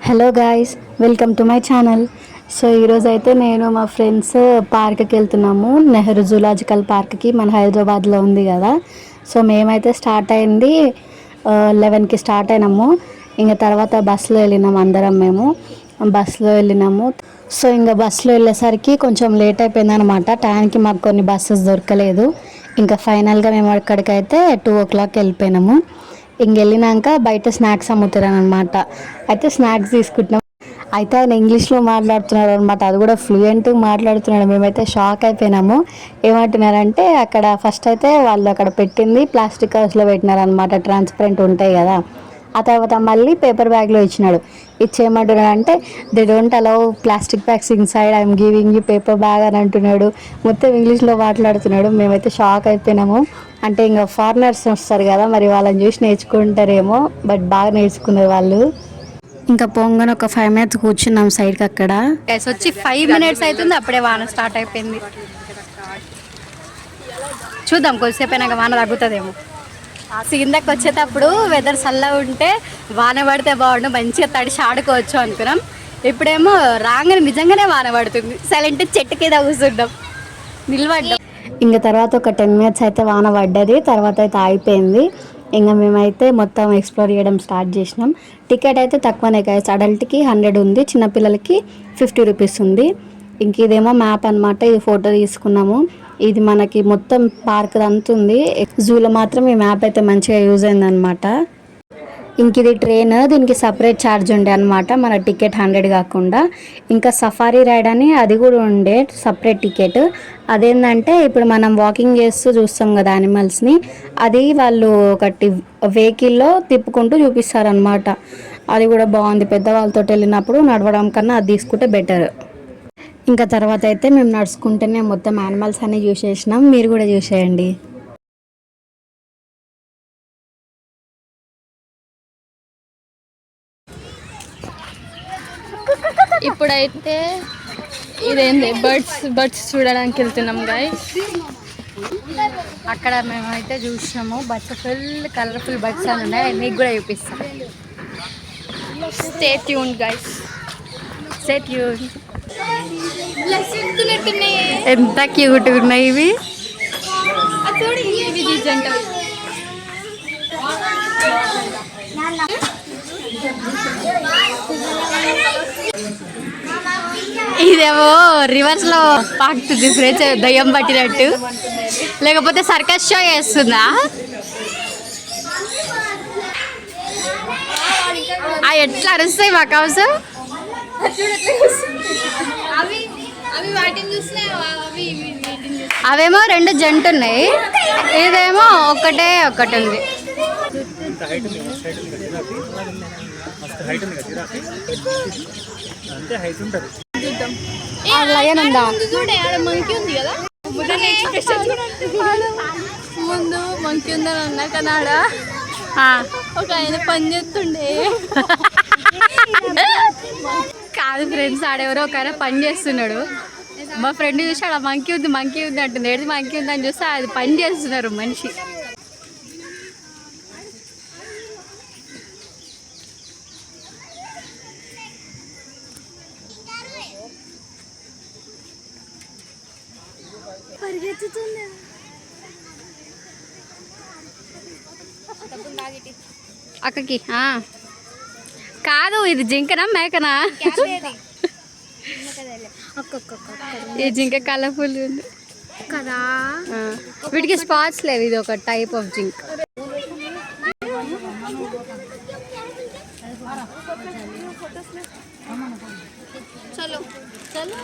Hello guys, welcome to my channel. So ఈరోజు అయితే నేను మా ఫ్రెండ్స్ పార్క్కి వెళ్తున్నాము. నెహ్రూ జూలాజికల్ పార్క్కి, మన హైదరాబాద్లో ఉంది కదా. సో మేమైతే స్టార్ట్ అయింది 11కి స్టార్ట్ అయినాము. ఇంకా తర్వాత బస్సులో వెళ్ళినాము. అందరం మేము బస్సులో వెళ్ళినాము. సో ఇంకా బస్సులో వెళ్ళేసరికి కొంచెం లేట్ అయిపోయింది అనమాట. టైంకి మాకు కొన్ని బస్సెస్ దొరకలేదు. ఇంకా ఫైనల్గా మేము అక్కడికైతే 2 o'clock వెళ్ళిపోయినాము. ఇంకెళ్ళినాక బయట స్నాక్స్ అమ్ముతారు అనమాట. అయితే స్నాక్స్ తీసుకుంటున్నాం. అయితే ఆయన ఇంగ్లీష్లో మాట్లాడుతున్నాడు అనమాట. అది కూడా ఫ్లూయెంట్గా మాట్లాడుతున్నాడు. మేమైతే షాక్ అయిపోయినాము. ఏమంటున్నారంటే, అక్కడ ఫస్ట్ అయితే వాళ్ళు అక్కడ పెట్టింది ప్లాస్టిక్ కవర్స్లో పెట్టినారనమాట, ట్రాన్స్పరెంట్ ఉంటాయి కదా. ఆ తర్వాత మళ్ళీ పేపర్ బ్యాగ్లో ఇచ్చినాడు. ఇచ్చేయమంటున్నాడు అంటే, they don't allow plastic bags inside, I'm giving you paper bag అని అంటున్నాడు. మొత్తం ఇంగ్లీష్లో మాట్లాడుతున్నాడు. మేమైతే షాక్ అయిపోయినాము. అంటే ఇంకా ఫారినర్స్ వస్తారు కదా, మరి వాళ్ళని చూసి నేర్చుకుంటారేమో. బట్ బాగా నేర్చుకున్నారు వాళ్ళు. ఇంకా పొంగని ఒక 5 minutes కూర్చున్నాం సైడ్కి. అక్కడ వచ్చి 5 minutes అవుతుంది, అప్పుడే వాన స్టార్ట్ అయిపోయింది. చూద్దాం కొద్దిసేపు అయినాక వాన తగ్గుతుందేమో. కిందకి వచ్చేటప్పుడు వెదర్ చల్లగా ఉంటే వాన పడితే బాగుండు, మంచిగా తడిసి ఆడుకోవచ్చు అనుకున్నాం. ఇప్పుడేమో రాగానే నిజంగానే వాన పడుతుంది. సైలెంట్ చెట్టు కింద కూర్చుంటాం, నిలబడ్డాం. ఇంకా తర్వాత ఒక 10 minutes అయితే వాన పడ్డది. తర్వాత అయితే అయిపోయింది. ఇంకా మేమైతే మొత్తం ఎక్స్ప్లోర్ చేయడం స్టార్ట్ చేసినాం. టికెట్ అయితే తక్కువనే కాదు. అడల్ట్కి 100 ఉంది, చిన్నపిల్లలకి 50 rupees ఉంది. ఇంక ఇదేమో మ్యాప్ అనమాట. ఇది ఫోటో తీసుకున్నాము. ఇది మనకి మొత్తం పార్క్ అంతా ఉంది. జూలో మాత్రం ఈ మ్యాప్ అయితే మంచిగా యూజ్ అయిందనమాట. ఇంక ఇది ట్రైన్, దీనికి సపరేట్ ఛార్జ్ ఉండే అనమాట, మన టికెట్ 100 కాకుండా. ఇంకా సఫారీ రైడ్ అని అది కూడా ఉండే, సపరేట్ టికెట్. అదేంటంటే ఇప్పుడు మనం వాకింగ్ చేస్తూ చూస్తాం కదా యానిమల్స్ని, అది వాళ్ళు ఒకటి వెహికల్లో తిప్పుకుంటూ చూపిస్తారనమాట. అది కూడా బాగుంది. పెద్దవాళ్ళతో వెళ్ళినప్పుడు నడవడం కన్నా అది తీసుకుంటే బెటర్. ఇంకా తర్వాత అయితే మేము నడుచుకుంటేనే మొత్తం యానిమల్స్ అన్నీ చూసేసినాం. మీరు కూడా చూసేయండి. ఇప్పుడైతే ఇదేంటి బర్డ్స్ చూడడానికి వెళ్తున్నాం గైస్. అక్కడ మేమైతే చూసాము బర్డ్స్, ఫుల్ కలర్ఫుల్ బర్డ్స్ అని ఉన్నాయి. మీకు కూడా చూపిస్తాం. Stay tune guys, stay tune. ఎంత క్యూట్ ఉన్నాయి ఇవి. ఇదేమో రివర్స్ లో పాకుతుంది, ఫ్రెండ్స్, దయ్యం పట్టినట్టు. లేకపోతే సర్కస్ షో చేస్తుందా? ఎట్లా అరుస్తాయి మాకు అవసరం. అవేమో 2 జంట ఉన్నాయి, ఇదేమో ఒకటి ఉంది. ముందు మంకీ ఉందని అన్నా కన్నాడా, ఒక ఆయన పని చేస్తుండే. కాదు ఫ్రెండ్స్, ఆడెవరో ఒక ఆయన పని చేస్తున్నాడు. మా ఫ్రెండ్ చూసి ఆడ మంకీ ఉంది అంటుంది. ఏది మంకీ ఉంది అని చూస్తే అది పని చేస్తున్నారు మనిషి. అక్కకి కాదు, ఇది జింకనా మేకనా? ఈ జింక కలర్ఫుల్ ఉంది కదా. వీటికి స్పాట్స్ లేవు. ఇది ఒక టైప్ ఆఫ్ జింక్. చలో చలో.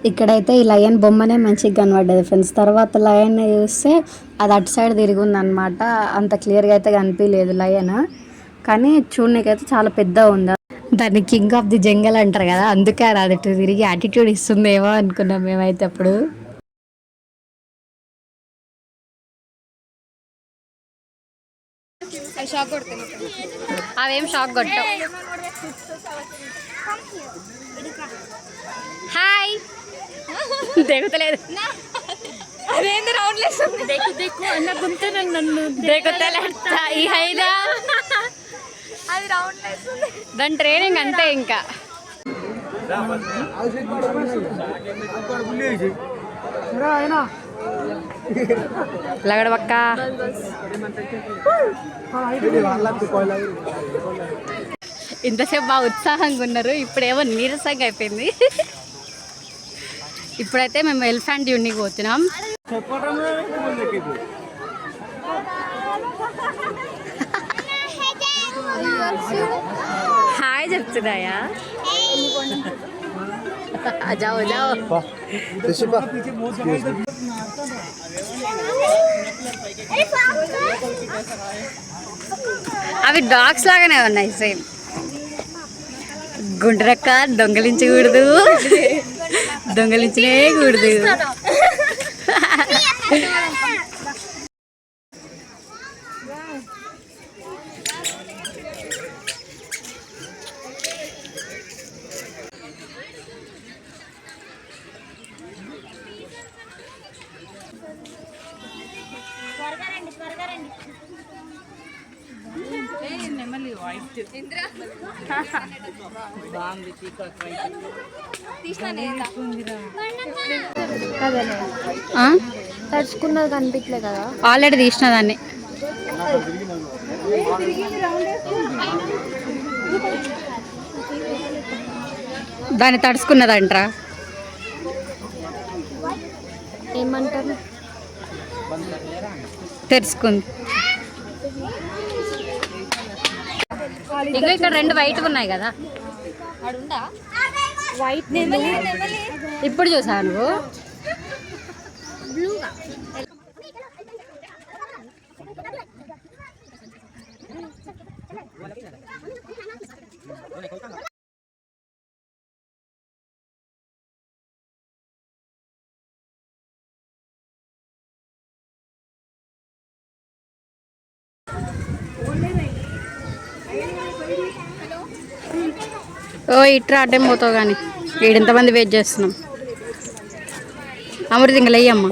ఇక్కడైతే ఈ లయన్ బొమ్మనే మంచిగా కనబడ్డది ఫ్రెండ్స్. తర్వాత లయన్ చూస్తే అది అటు సైడ్ తిరిగి ఉందన్నమాట. అంత క్లియర్గా అయితే కనిపించలేదు లయన్. కానీ చూడనీకైతే చాలా పెద్ద ఉందా. దాన్ని కింగ్ ఆఫ్ ది జంగల్ అంటారు కదా, అందుకే అది అటు తిరిగి యాటిట్యూడ్ ఇస్తుందేమో అనుకున్నాం మేమైతే అప్పుడు. అవేం షాక్ కొట్టవు. హాయ్ దిగుతలేదు దాని ట్రైనింగ్ అంతే. ఇంకా లగడబక్క ఇంతసేపు బాగా ఉత్సాహంగా ఉన్నారు, ఇప్పుడేమో నీరసంగా అయిపోయింది. ఇప్పుడైతే మేము ఎలిఫెంట్ యూనికి పోతున్నాం. హాయ్ చెప్తున్నాయా? జాओ जाओ. అవి డాగ్స్ లాగానే ఉన్నాయి సేమ్. గుండ్రక్క దొంగలించకూడదు, దొంగలించనే కూడదు. తడుచుకున్నది కనిపించలే కదా, ఆల్రెడీ తీసిన దాన్ని. దాన్ని తడుచుకున్నదంటరా ఏమంటారు, తెరుచుకుంది. ఇక ఇక్కడ రెండు వైట్ ఉన్నాయి కదా, వైట్ ఇప్పుడు చూసా నువ్వు. ఓ ఇట్రా అడ్డం పోతావు కానీ ఈడెంతమంది వెయిట్ చేస్తున్నాం. అమృత ఇంకా లేయమ్మా.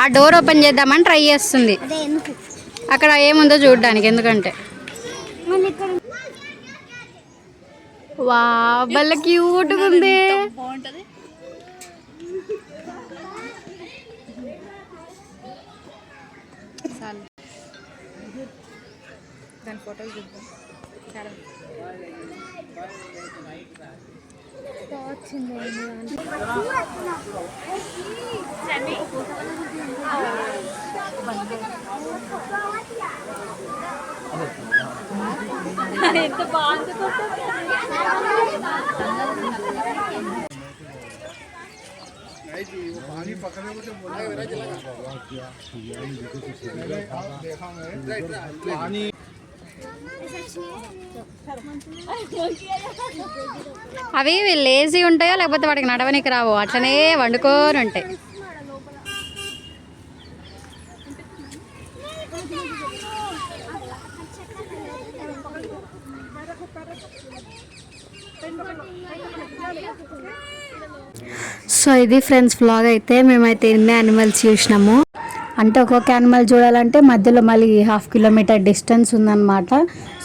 ఆ డోర్ ఓపెన్ చేద్దామని ట్రై చేస్తుంది, అక్కడ ఏముందో చూడడానికి. ఎందుకంటే వా భలే క్యూట్గా ఉంది. దాని ఫోటోలు చూద్దాం. ఎంత బాగుంది. అవి లేజీ ఉంటాయో లేకపోతే వాటికి నడవనికి రావు, అట్లనే వండుకొని ఉంటాయి. సో ఇది ఫ్రెండ్స్ వ్లాగ్. అయితే మేమైతే ఎన్ని యానిమల్స్ చూసినాము అంటే, ఒక్కొక్క యానిమల్ చూడాలంటే మధ్యలో మళ్ళీ 1/2 కిలోమీటర్ డిస్టెన్స్ ఉందన్నమాట.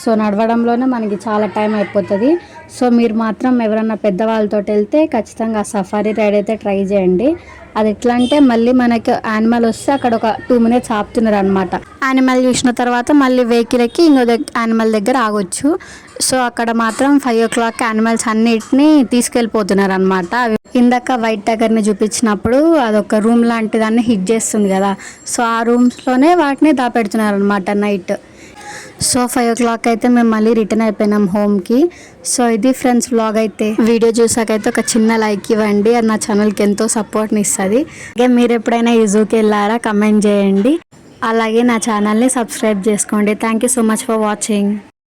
సో నడవడంలోనే మనకి చాలా టైం అయిపోతుంది. సో మీరు మాత్రం ఎవరన్నా పెద్దవాళ్ళతో వెళ్తే ఖచ్చితంగా సఫారీ రైడ్ అయితే ట్రై చేయండి. అది ఎట్లా అంటే, మళ్ళీ మనకి యానిమల్ వస్తే అక్కడ ఒక 2 మినిట్స్ ఆపుతున్నారు అనమాట. యానిమల్ చూసిన తర్వాత మళ్ళీ వెహికల్ ఎక్కి ఇంకో యానిమల్ దగ్గర ఆగొచ్చు. సో అక్కడ మాత్రం 5 o'clock యానిమల్స్ అన్నిటినీ తీసుకెళ్ళిపోతున్నారు అనమాట. ఇందాక వైట్ టైగర్ని చూపించినప్పుడు అదొక రూమ్ లాంటి దాన్ని హిట్ చేస్తుంది కదా, సో ఆ రూమ్స్లోనే వాటిని దాపెడుతున్నారు అనమాట నైట్. సో 5 o'clock అయితే మేము మళ్ళీ రిటర్న్ అయిపోయినాం హోమ్కి. సో ఇది ఫ్రెండ్స్ వ్లాగ్ అయితే. వీడియో చూసాకైతే ఒక చిన్న లైక్ ఇవ్వండి, అది నా ఛానల్కి ఎంతో సపోర్ట్ని ఇస్తుంది. అలాగే మీరు ఎప్పుడైనా ఈ జూకి వెళ్ళారా కమెంట్ చేయండి. అలాగే నా ఛానల్ని సబ్స్క్రైబ్ చేసుకోండి. Thank you so much for watching.